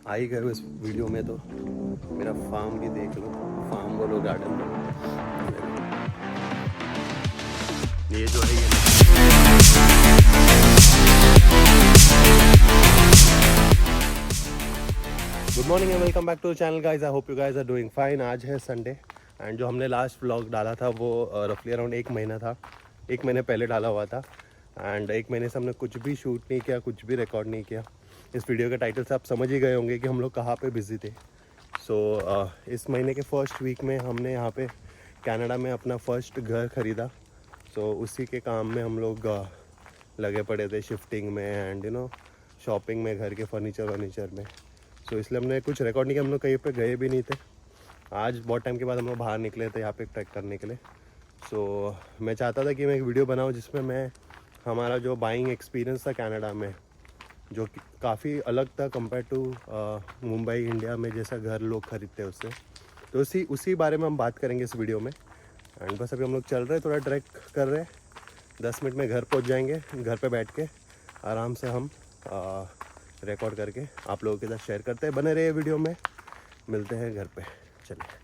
आ ही गए हो इस वीडियो में तो मेरा फार्म भी देख लो, फार्म बोलो गार्डन बोलो। ये जो है ये good morning and welcome back to channel guys. I hope you guys are doing fine. आज है संडे एंड जो हमने लास्ट व्लॉग डाला था वो रफली अराउंड 1 महीना था, 1 महीने पहले डाला हुआ था। एंड 1 महीने से हमने कुछ भी शूट नहीं किया, कुछ भी रिकॉर्ड नहीं किया। इस वीडियो के टाइटल से आप समझ ही गए होंगे कि हम लोग कहाँ पे बिजी थे। सो इस महीने के फर्स्ट वीक में हमने यहाँ पे कनाडा में अपना फर्स्ट घर ख़रीदा। सो उसी के काम में हम लोग लगे पड़े थे, शिफ्टिंग में एंड शॉपिंग में, घर के फर्नीचर में। सो इसलिए हमने कुछ रिकॉर्ड नहीं किया, हम लोग कहीं पे गए भी नहीं थे। आज बहुत टाइम के बाद हम लोग बाहर निकले थे यहाँ पे ट्रैक करने के लिए। सो मैं चाहता था कि मैं एक वीडियो बनाऊँ जिसमें मैं हमारा जो बाइंग एक्सपीरियंस था कनाडा में, जो कि काफ़ी अलग था कंपेयर टू मुंबई इंडिया में जैसा घर लोग खरीदते हैं उससे। तो उसी बारे में हम बात करेंगे इस वीडियो में। एंड बस अभी हम लोग चल रहे हैं, थोड़ा ट्रैक कर रहे हैं। 10 मिनट में घर पहुंच जाएंगे। घर पे बैठ के आराम से हम रिकॉर्ड करके आप लोगों के साथ शेयर करते हैं। बने रहिए वीडियो में, मिलते हैं घर पे। चलिए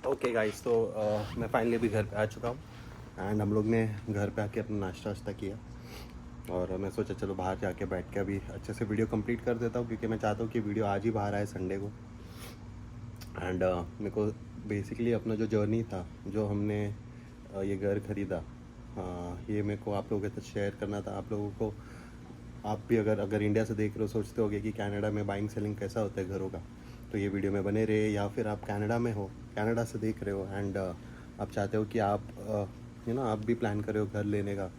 ओके गाइस, तो मैं फाइनली भी घर पे आ चुका हूँ एंड हम लोग ने घर पे आके अपना नाश्ता वाश्ता किया और मैं सोचा चलो बाहर जाके बैठ के अभी अच्छे से वीडियो कंप्लीट कर देता हूँ, क्योंकि मैं चाहता हूँ कि वीडियो आज ही बाहर आए संडे को। एंड मेरे को बेसिकली अपना जो जर्नी था, जो हमने ये घर ख़रीदा, ये मेरे को आप लोगों के साथ शेयर करना था। आप लोगों को, आप भी अगर इंडिया से देख रहे हो, सोचते होगे कि कनाडा में बाइंग सेलिंग कैसा होता है घरों का, तो ये वीडियो में बने रहे। या फिर आप कनाडा में हो, कनाडा से देख रहे हो एंड आप चाहते हो कि आप आप भी प्लान कर रहे हो घर लेने का,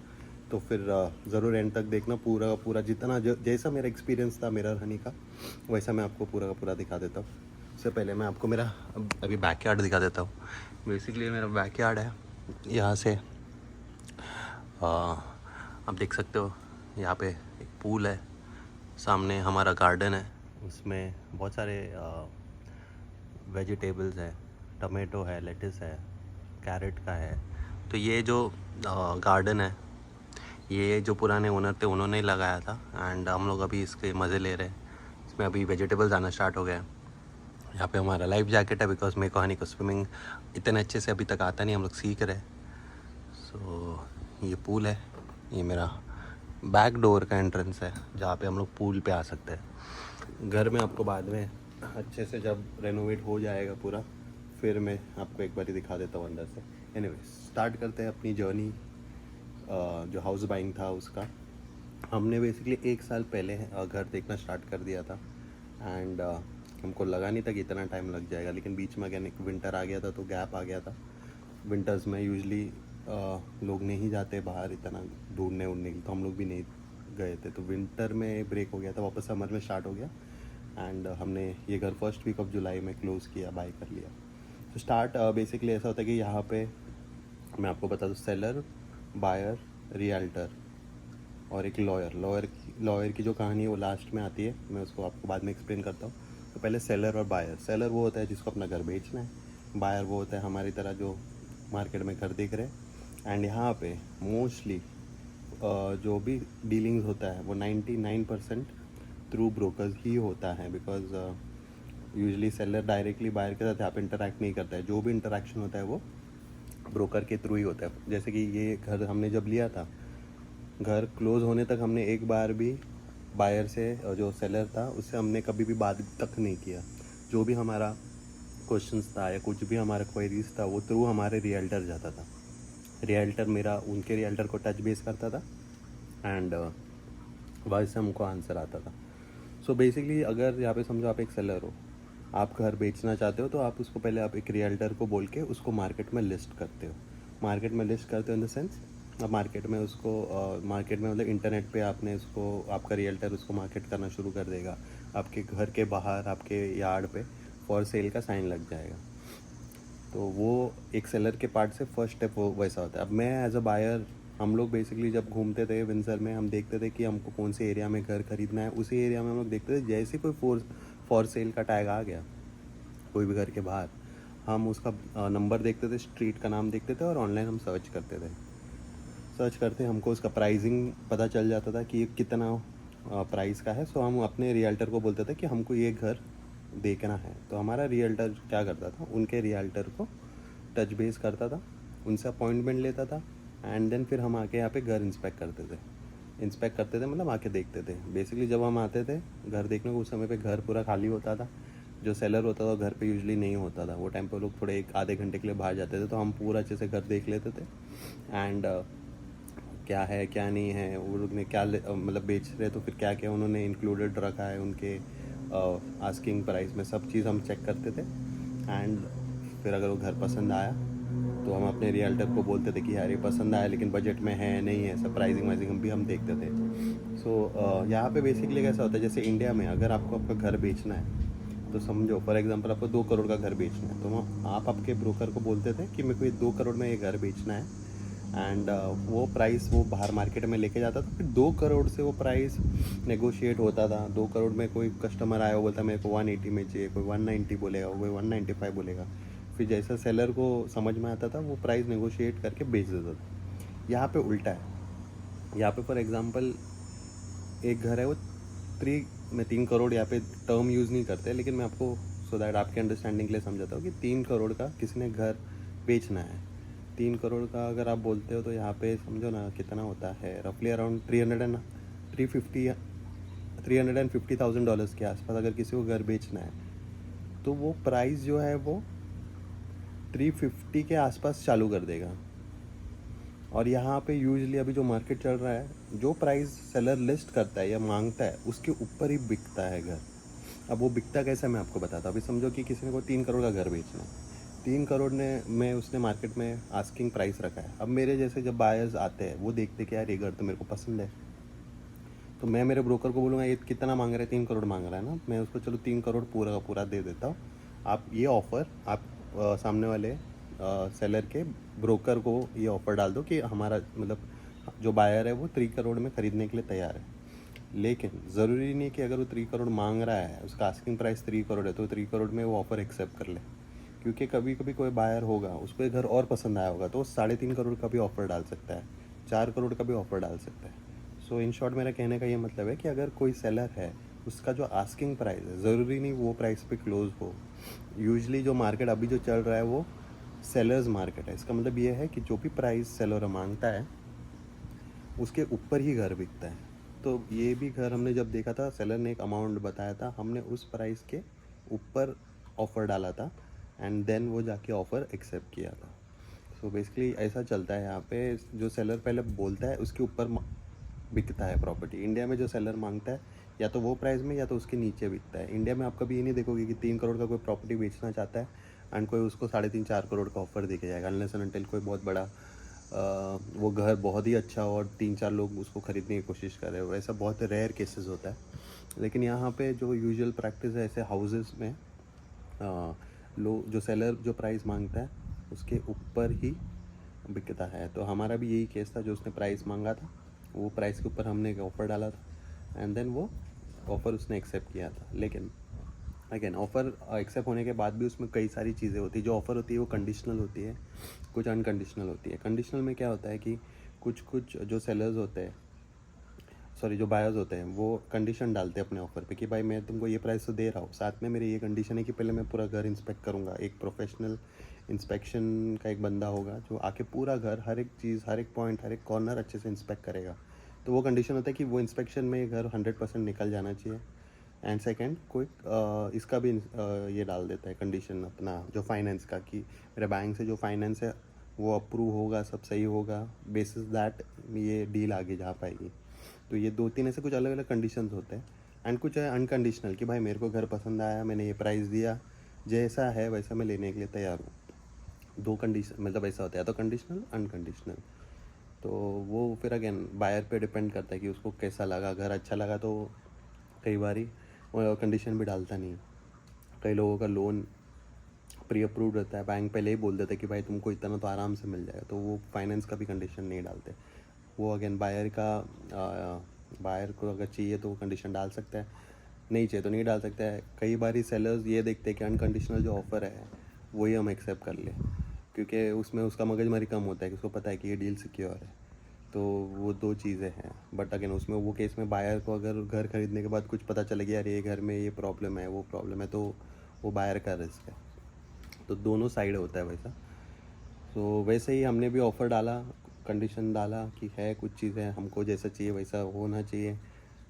तो फिर ज़रूर एंड तक देखना। पूरा जितना जैसा मेरा एक्सपीरियंस था मेरा रहने का, वैसा मैं आपको पूरा का पूरा दिखा देता हूँ। उससे पहले मैं आपको मेरा अभी बैकयार्ड दिखा देता हूँ। बेसिकली मेरा बैकयार्ड है, यहाँ से आप देख सकते हो। यहाँ पे एक पूल है, सामने हमारा गार्डन है, उसमें बहुत सारे वेजिटेबल्स हैं। टमाटो है, लेटिस है, कैरेट का है। तो ये जो गार्डन है, ये जो पुराने ओनर थे उन्होंने ही लगाया था एंड हम लोग अभी इसके मज़े ले रहे हैं। इसमें अभी वेजिटेबल्स आना स्टार्ट हो गया है। यहाँ पे हमारा लाइफ जैकेट है, बिकॉज मेरे कहानी को स्विमिंग इतने अच्छे से अभी तक आता नहीं, हम लोग सीख रहे हैं। सो ये पूल है, ये मेरा बैक डोर का एंट्रेंस है जहाँ पे हम लोग पूल पे आ सकते हैं। घर में आपको बाद में अच्छे से जब रेनोवेट हो जाएगा पूरा, फिर मैं आपको एक बार दिखा देता हूँ अंदर से। एनीवे, स्टार्ट करते हैं अपनी जर्नी। जो हाउस बाइंग था उसका हमने बेसिकली 1 साल पहले घर देखना स्टार्ट कर दिया था एंड हमको लगा नहीं था कि इतना टाइम लग जाएगा, लेकिन बीच में अगेन एक विंटर आ गया था, तो गैप आ गया था। विंटर्स में यूजली लोग नहीं जाते बाहर इतना ढूंढने उड़ने के लिए, तो हम लोग भी नहीं गए थे। तो विंटर में ब्रेक हो गया था, वापस समर में स्टार्ट हो गया एंड हमने ये घर फर्स्ट वीक ऑफ जुलाई में क्लोज़ किया, बाय कर लिया। तो स्टार्ट बेसिकली ऐसा होता है कि यहाँ पे मैं आपको बता दूँ, सेलर, बायर, रियल्टर और एक लॉयर की जो कहानी है वो लास्ट में आती है, मैं उसको आपको बाद में एक्सप्लेन करता हूँ। तो पहले सेलर और बायर। सेलर वो होता है जिसको अपना घर बेचना है, बायर वो होता है हमारी तरह जो मार्केट में घर देख रहे हैं। एंड यहाँ पे मोस्टली जो भी डीलिंग्स होता है वो 99% थ्रू ब्रोकर्स ही होता है, because usually seller directly buyer के साथ यहाँ पे इंटरेक्ट नहीं करता है। जो भी इंटरेक्शन होता है वो ब्रोकर के थ्रू ही होता है। जैसे कि ये घर हमने जब लिया था, घर क्लोज़ होने तक हमने एक बार भी बायर से, जो सेलर था उससे हमने कभी भी बात तक नहीं किया। जो भी हमारा क्वेश्चंस था या कुछ भी हमारा क्वेरीज था वो थ्रू हमारे रियल्टर जाता था। रियल्टर मेरा उनके रियल्टर को टच बेस करता था एंड वहाँ से हमको आंसर आता था। सो बेसिकली अगर यहाँ पे समझो आप एक सेलर हो, आप घर बेचना चाहते हो, तो आप उसको पहले आप एक रियल्टर को बोल के उसको मार्केट में लिस्ट करते हो। मार्केट में लिस्ट करते हो इन द सेंस, आप मार्केट में उसको मार्केट में मतलब इंटरनेट पे आपने उसको, आपका रियल्टर उसको मार्केट करना शुरू कर देगा। आपके घर के बाहर, आपके यार्ड पे फॉर सेल का साइन लग जाएगा। तो वो एक सेलर के पार्ट से फर्स्ट स्टेप वो वैसा होता है। अब मैं एज अ बायर, हम लोग बेसिकली जब घूमते थे विंसर में, हम देखते थे कि हमको कौन से एरिया में घर खरीदना है। उसी एरिया में हम लोग देखते थे, जैसे कोई फॉर सेल का टैग आ गया कोई भी घर के बाहर, हम उसका नंबर देखते थे, स्ट्रीट का नाम देखते थे और ऑनलाइन हम सर्च करते हमको उसका प्राइसिंग पता चल जाता था कि कितना प्राइस का है, सो हम अपने रियल्टर को बोलते थे कि हमको ये घर देखना है। तो हमारा रियल्टर क्या करता था, उनके रियल्टर को टच बेस करता था, उनसे अपॉइंटमेंट लेता था, एंड देन फिर हम आके यहाँ पे घर इंस्पेक्ट करते थे मतलब आके देखते थे। बेसिकली जब हम आते थे घर देखने को, उस समय पे घर पूरा खाली होता था, जो सेलर होता था घर पे यूजुअली नहीं होता था, वो टाइम पे लोग थोड़े एक आधे घंटे के लिए बाहर जाते थे, तो हम पूरा अच्छे से घर देख लेते थे। एंड क्या है क्या नहीं है, वो लोग ने क्या मतलब बेच रहे, तो फिर क्या क्या उन्होंने इंक्लूडेड रखा है उनके आस्किंग प्राइस में, सब चीज़ हम चेक करते थे। एंड फिर अगर वो घर पसंद आया तो हम अपने रियल्टर को बोलते थे कि यार ये पसंद आया लेकिन बजट में है नहीं है, सब प्राइसिंग वाइजिंग भी हम देखते थे। सो यहाँ पे बेसिकली कैसा होता है, जैसे इंडिया में अगर आपको आपका घर बेचना है तो समझो फॉर एग्जांपल आपको 2 करोड़ का घर बेचना है, तो आप आपके ब्रोकर को बोलते थे कि मेरे को ये 2 करोड़ में ये घर बेचना है। एंड वो प्राइस वो बाहर मार्केट में लेके जाता था, फिर 2 करोड़ से वो प्राइस नेगोशिएट होता था। 2 करोड़ में कोई कस्टमर आया, वो बोलता मेरे को 180 में चाहिए, कोई 190 बोलेगा, कोई 195 बोलेगा। फिर जैसा सेलर को समझ में आता था वो प्राइस नेगोशिएट करके बेच देता था। यहाँ पे उल्टा है। यहाँ पे फॉर एग्जांपल एक घर है, वो 3 करोड़, यहाँ पे टर्म यूज़ नहीं करते, लेकिन मैं आपको सो दैट आपके अंडरस्टैंडिंग के लिए समझाता हूँ कि 3 करोड़ का किसी ने घर बेचना है। 3 करोड़ का अगर आप बोलते हो तो यहाँ पे समझो ना कितना होता है, रफली अराउंड 350,000 डॉलर्स के आसपास अगर किसी को घर बेचना है, तो वो प्राइस जो है वो 350 के आसपास चालू कर देगा। और यहाँ पे यूजुअली अभी जो मार्केट चल रहा है, जो प्राइस सेलर लिस्ट करता है या मांगता है उसके ऊपर ही बिकता है घर। अब वो बिकता कैसे मैं आपको बताता हूँ। अभी समझो कि किसी ने को 3 करोड़ का घर बेचना है, 3 करोड़ ने में उसने मार्केट में आस्किंग प्राइस रखा है। अब मेरे जैसे जब बायर्स आते हैं वो देखते कि यार ये घर तो मेरे को पसंद है, तो मैं मेरे ब्रोकर को बोलूँगा ये कितना मांग रहा है, 3 करोड़ मांग रहा है ना, मैं उसको चलो 3 करोड़ पूरा का पूरा दे देता हूँ। आप ये ऑफ़र आप सामने वाले सेलर के ब्रोकर को ये ऑफ़र डाल दो कि हमारा मतलब जो बायर है वो 3 करोड़ में ख़रीदने के लिए तैयार है। लेकिन ज़रूरी नहीं कि अगर वो 3 करोड़ मांग रहा है, उसका आस्किंग प्राइस 3 करोड़ है, तो 3 करोड़ में वो ऑफ़र एक्सेप्ट कर ले। क्योंकि कभी कभी कोई बायर होगा, उसको घर और पसंद आया होगा, तो वो 3.5 करोड़ का भी ऑफ़र डाल सकता है, 4 करोड़ का भी ऑफ़र डाल सकता है। सो इन शॉर्ट मेरा कहने का ये मतलब है कि अगर कोई सेलर है, उसका जो आस्किंग प्राइस है ज़रूरी नहीं वो प्राइस पे क्लोज हो। यूजुअली जो मार्केट अभी जो चल रहा है वो सेलर्स मार्केट है। इसका मतलब ये है कि जो भी प्राइस सेलर मांगता है उसके ऊपर ही घर बिकता है। तो ये भी घर हमने जब देखा था, सेलर ने एक अमाउंट बताया था, हमने उस प्राइस के ऊपर ऑफ़र डाला था, एंड देन वो जाके ऑफ़र एक्सेप्ट किया था। सो बेसिकली ऐसा चलता है यहाँ पे, जो सेलर पहले बोलता है उसके ऊपर बिकता है प्रॉपर्टी। इंडिया में जो सेलर मांगता है या तो वो प्राइस में या तो उसके नीचे बिकता है। इंडिया में आप कभी ये नहीं देखोगे कि 3 करोड़ का कोई प्रॉपर्टी बेचना चाहता है एंड कोई उसको 3.5-4 करोड़ का ऑफर देके जाएगा, अनलेस एंड अनटिल कोई बहुत बड़ा वो घर बहुत ही अच्छा हो और 3-4 लोग उसको ख़रीदने की कोशिश कर रहे हो। ऐसा बहुत रेयर केसेस होता है। लेकिन यहाँ पे जो यूजुअल प्रैक्टिस है, ऐसे हाउसेस में लोग जो सेलर जो प्राइस मांगता है उसके ऊपर ही बिकता है। तो हमारा भी यही केस था, जो उसने प्राइस मांगा था वो प्राइस के ऊपर हमने एक ऑफ़र डाला था एंड देन वो ऑफ़र उसने एक्सेप्ट किया था। लेकिन अगेन ऑफ़र एक्सेप्ट होने के बाद भी उसमें कई सारी चीज़ें होती है। जो ऑफ़र होती है वो कंडीशनल होती है, कुछ अनकंडीशनल होती है। कंडीशनल में क्या होता है कि कुछ जो सेलर्स होते हैं, सॉरी जो बायर्स होते हैं, वो कंडीशन डालते हैं अपने ऑफ़र पे कि भाई मैं तुमको ये प्राइस तो दे रहा हूँ, साथ में मेरी ये कंडीशन है कि पहले मैं पूरा घर इंस्पेक्ट करूँगा। एक प्रोफेशनल इंस्पेक्शन का एक बंदा होगा जो आके पूरा घर, हर एक चीज़, हर एक पॉइंट, हर एक कॉर्नर अच्छे से इंस्पेक्ट करेगा। तो वो कंडीशन होता है कि वो इंस्पेक्शन में ये घर 100% निकल जाना चाहिए। एंड सेकेंड कोई इसका भी ये डाल देता है कंडीशन अपना जो फाइनेंस का, कि मेरे बैंक से जो फाइनेंस है वो अप्रूव होगा, सब सही होगा, बेसिस दैट ये डील आगे जा पाएगी। तो ये 2-3 ऐसे कुछ अलग अलग कंडीशंस होते हैं। एंड कुछ है अनकंडीशनल कि भाई मेरे को घर पसंद आया, मैंने ये प्राइस दिया, जैसा है वैसा मैं लेने के लिए तैयार हूँ। 2 कंडीशन मतलब ऐसा होता है, तो कंडीशनल अनकंडीशनल। तो वो फिर अगेन बायर पे डिपेंड करता है कि उसको कैसा लगा। घर अच्छा लगा तो कई बारी कंडीशन भी डालता नहीं। कई लोगों का लोन प्री अप्रूव्ड रहता है, बैंक पहले ही बोल देता है कि भाई तुमको इतना तो आराम से मिल जाएगा, तो वो फाइनेंस का भी कंडीशन नहीं डालते। वो अगेन बायर को अगर चाहिए तो वो कंडीशन डाल सकता है, नहीं चाहिए तो नहीं डाल सकता है। कई बार सेलर्स ये देखते हैं कि अनकंडीशनल जो ऑफ़र है वही हम एक्सेप्ट कर लें, क्योंकि उसमें उसका मगजमारी कम होता है कि उसको पता है कि ये डील सिक्योर है। तो वो दो चीज़ें हैं। बट अगेन उसमें वो केस में बायर को अगर घर खरीदने के बाद कुछ पता चले गया यार ये घर में ये प्रॉब्लम है वो प्रॉब्लम है, तो वो बायर का रिस्क है। तो दोनों साइड होता है वैसा। तो वैसे ही हमने भी ऑफ़र डाला, कंडीशन डाला कि है कुछ चीज़ें हमको जैसा चाहिए वैसा होना चाहिए,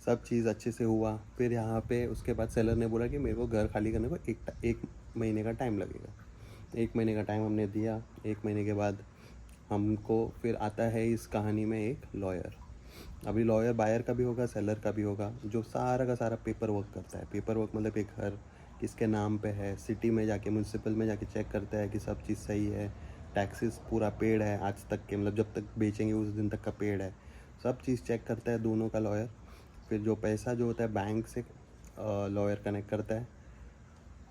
सब चीज़ अच्छे से हुआ। फिर यहाँ पे उसके बाद सेलर ने बोला कि मेरे को घर खाली करने को एक महीने का टाइम लगेगा। 1 महीने का टाइम हमने दिया। 1 महीने के बाद हमको फिर आता है इस कहानी में एक लॉयर। अभी लॉयर बायर का भी होगा, सेलर का भी होगा, जो सारा का सारा पेपर वर्क करता है। पेपर वर्क मतलब एक घर किसके नाम पे है, सिटी में जाके म्यूनसिपल में जाके चेक करता है कि सब चीज़ सही है, टैक्सेस पूरा पेड है आज तक के, मतलब जब तक बेचेंगे उस दिन तक का पेड है, सब चीज़ चेक करता है दोनों का लॉयर। फिर जो पैसा जो होता है बैंक से लॉयर कनेक्ट करता है,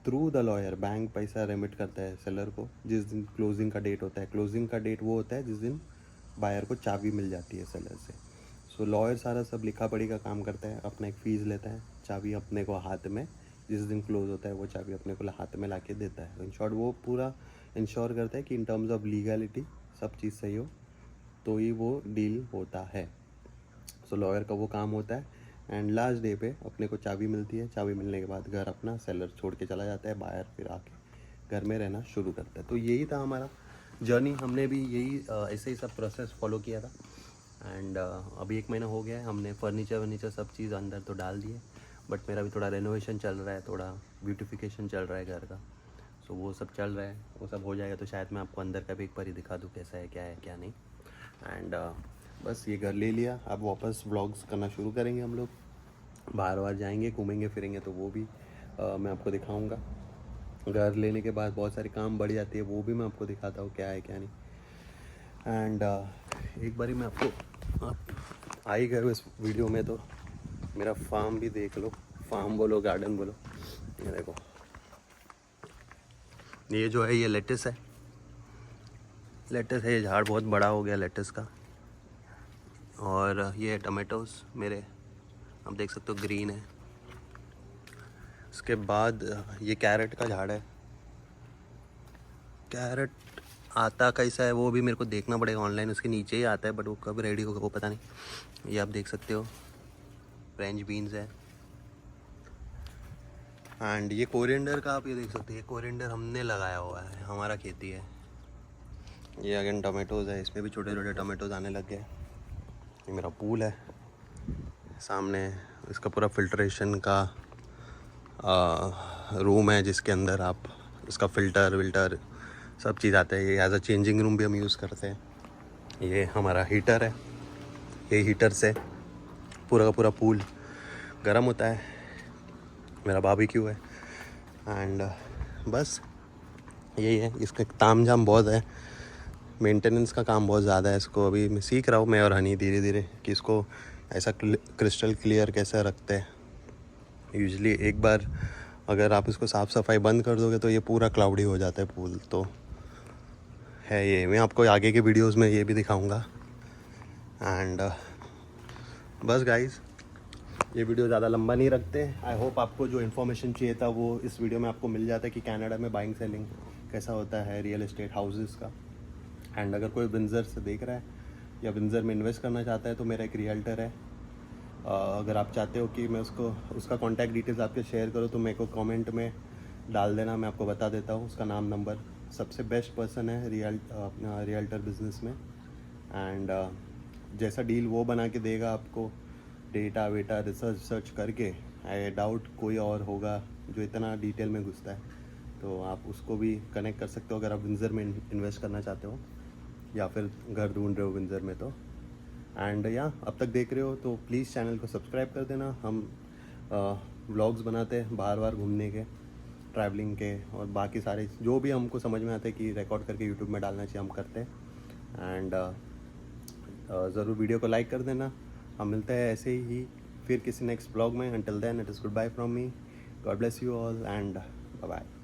थ्रू द लॉयर बैंक पैसा रेमिट करता है सेलर को। जिस दिन क्लोजिंग का डेट होता है, क्लोजिंग का डेट वो होता है जिस दिन बायर को चाबी मिल जाती है सेलर से। सो लॉयर सारा सब लिखा पढ़ी का काम करता है, अपना एक फ़ीस लेता है, चाबी अपने को हाथ में जिस दिन क्लोज होता है वो चाबी अपने को हाथ में ला के देता है। इन शॉर्ट वो पूरा इंश्योर करता है कि इन टर्म्स ऑफ लीगलिटी सब चीज़ सही हो तो ही वो डील होता है। सो लॉयर का वो काम होता है। एंड लास्ट डे पे अपने को चाबी मिलती है। चाबी मिलने के बाद घर अपना सेलर छोड़ के चला जाता है, बायर फिर आके घर में रहना शुरू करता है। तो यही था हमारा जर्नी। हमने भी यही ऐसे ही सब प्रोसेस फॉलो किया था। एंड अभी 1 महीना हो गया है, हमने फर्नीचर सब चीज़ अंदर तो डाल दिए, बट मेरा भी थोड़ा रेनोवेशन चल रहा है, थोड़ा ब्यूटिफिकेशन चल रहा है घर का। सो वो सब चल रहा है, वो सब हो जाएगा तो शायद मैं आपको अंदर का भी एक बार ही दिखा दूँ कैसा है क्या नहीं। एंड बस ये घर ले लिया, अब वापस व्लॉग्स करना शुरू करेंगे हम लोग। बाहर जाएंगे, घूमेंगे फिरेंगे, तो वो भी मैं आपको दिखाऊंगा। घर लेने के बाद बहुत सारे काम बढ़ जाती है, वो भी मैं आपको दिखाता हूँ क्या है क्या नहीं। एंड एक बारी मैं आपको आप आ ही गए हो इस वीडियो में तो मेरा फार्म भी देख लो, फार्म बोलो गार्डन बोलो। ये देखो, ये जो है ये लेटस है, लेटस है, ये झाड़ बहुत बड़ा हो गया लेटस का। और ये टमाटोज मेरे, आप देख सकते हो ग्रीन है। उसके बाद ये कैरेट का झाड़ है। कैरेट आता कैसा है वो भी मेरे को देखना पड़ेगा ऑनलाइन, उसके नीचे ही आता है, बट वो कब रेडी होगा वो पता नहीं। ये आप देख सकते हो फ्रेंच बीन्स है। एंड ये कोरिएंडर का आप ये देख सकते हो, ये कोरिएंडर हमने लगाया हुआ है, हमारा खेती है। ये अगेन टमाटोज़ है, इसमें भी छोटे छोटे टमाटोज़ आने लग गए। ये मेरा पूल है सामने, इसका पूरा फिल्ट्रेशन का रूम है जिसके अंदर आप इसका फ़िल्टर विल्टर सब चीज़ आता है। ये एज अ चेंजिंग रूम भी हम यूज़ करते हैं। ये हमारा हीटर है, ये हीटर से पूरा का पूरा पूल गर्म होता है। मेरा बारबेक्यू है। एंड बस यही है, इसका ताम झाम बहुत है, मेंटेनेंस का काम बहुत ज़्यादा है। इसको अभी मैं सीख रहा हूँ, मैं और हनी, धीरे धीरे कि इसको ऐसा क्रिस्टल क्लियर कैसे रखते हैं। यूजुअली एक बार अगर आप इसको साफ़ सफाई बंद कर दोगे तो ये पूरा क्लाउडी हो जाता है पूल। तो है ये, मैं आपको आगे के वीडियोस में ये भी दिखाऊंगा। एंड बस गाइस, ये वीडियो ज़्यादा लंबा नहीं रखते। आई होप आपको जो इन्फॉर्मेशन चाहिए था वो इस वीडियो में आपको मिल जाता है कि कनाडा में बाइंग सेलिंग कैसा होता है रियल एस्टेट हाउसेस का। एंड अगर कोई विंज़र से देख रहा है या विंज़र में इन्वेस्ट करना चाहता है तो मेरा एक रियल्टर है। अगर आप चाहते हो कि मैं उसका कॉन्टैक्ट डिटेल्स आपके शेयर करूँ तो मेरे को कमेंट में डाल देना, मैं आपको बता देता हूँ उसका नाम नंबर। सबसे बेस्ट पर्सन है अपना रियल्टर बिजनेस में। एंड जैसा डील वो बना के देगा आपको, डेटा वेटा रिसर्च करके, आई डाउट कोई और होगा जो इतना डिटेल में घुसता है। तो आप उसको भी कनेक्ट कर सकते हो अगर आप विंज़र में इन्वेस्ट करना चाहते हो या फिर घर ढूंढ रहे हो विंज़र में तो। एंड या अब तक देख रहे हो तो प्लीज़ चैनल को सब्सक्राइब कर देना। हम व्लॉग्स बनाते हैं बाहर घूमने के, ट्रैवलिंग के, और बाकी सारे जो भी हमको समझ में आता है कि रिकॉर्ड करके यूट्यूब में डालना चाहिए हम करते हैं। एंड ज़रूर वीडियो को लाइक कर देना। हम मिलते हैं ऐसे ही फिर किसी नेक्स्ट ब्लॉग में। Until then it is good bye from me, God bless you all and bye bye.